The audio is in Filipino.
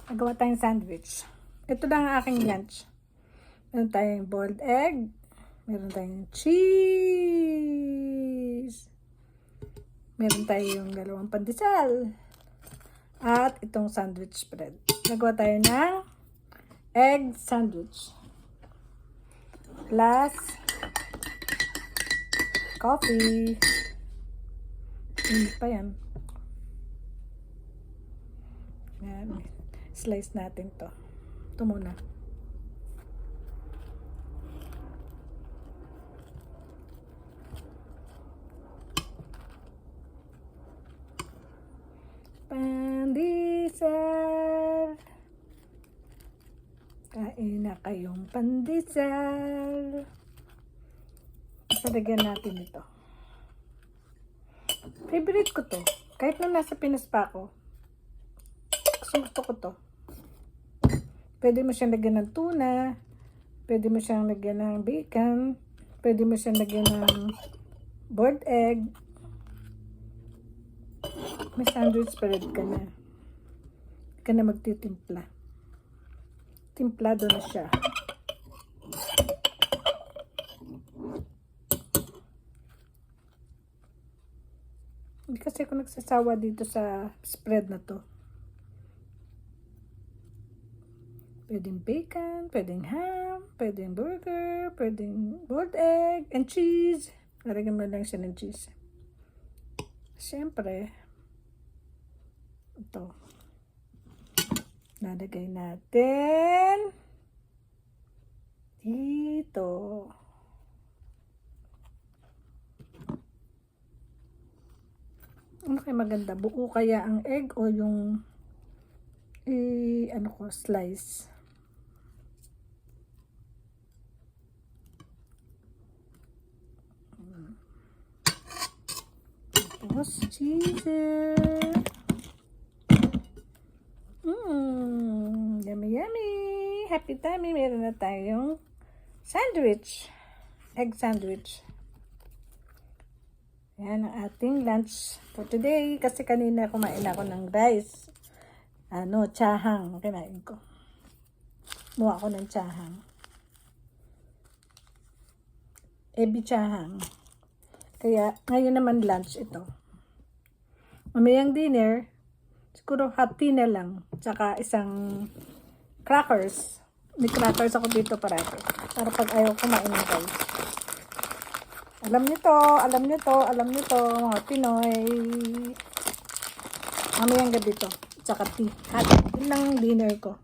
Nagawa tayong sandwich. Ito lang ang aking lunch. Meron tayong boiled egg. Meron tayong cheese. Meron tayong dalawang pandesal. At itong sandwich spread. Nagawa tayo ng egg sandwich. Plus coffee. Hindi pa yan. Yan. Slice natin to. Ito muna. Pandesal. Kain na kayong pandesal. Palagyan natin ito. Favorite ko to. Kahit na nasa Pinas pa ako. Gusto ko to. Pwede mo siyang lagyan ng tuna. Pwede mo siyang lagyan ng bacon. Pwede mo siyang lagyan ng boiled egg. May sandwich spread ka na. Hindi ka na magtitimpla. Timplado na siya. Hindi kasi ako nagsasawa dito sa spread na to. Pwedeng bacon, pwedeng ham, pwedeng burger, pwedeng boiled egg and cheese. Laragyan mo lang siya ng cheese. Siyempre, ito. Lalagay natin dito. Ano kaya maganda? Buo kaya ang egg o yung slice? Tapos cheese. Yummy yummy. Happy tummy. Meron na tayong sandwich. Egg sandwich. Yan ang ating lunch for today. Kasi kanina kumain ako ng rice. Chahang. Kinain ko. Muha ako ng chahang. Ebi chahang. Kaya ngayon naman lunch ito. Mamayang dinner, siguro hot tea na lang. Tsaka isang crackers. May crackers ako dito parati. Para pag ayaw kumain ng rice. Alam nyo to, mga Pinoy. Mamayang gabi to. Tsaka tea. Hot. Yun lang dinner ko.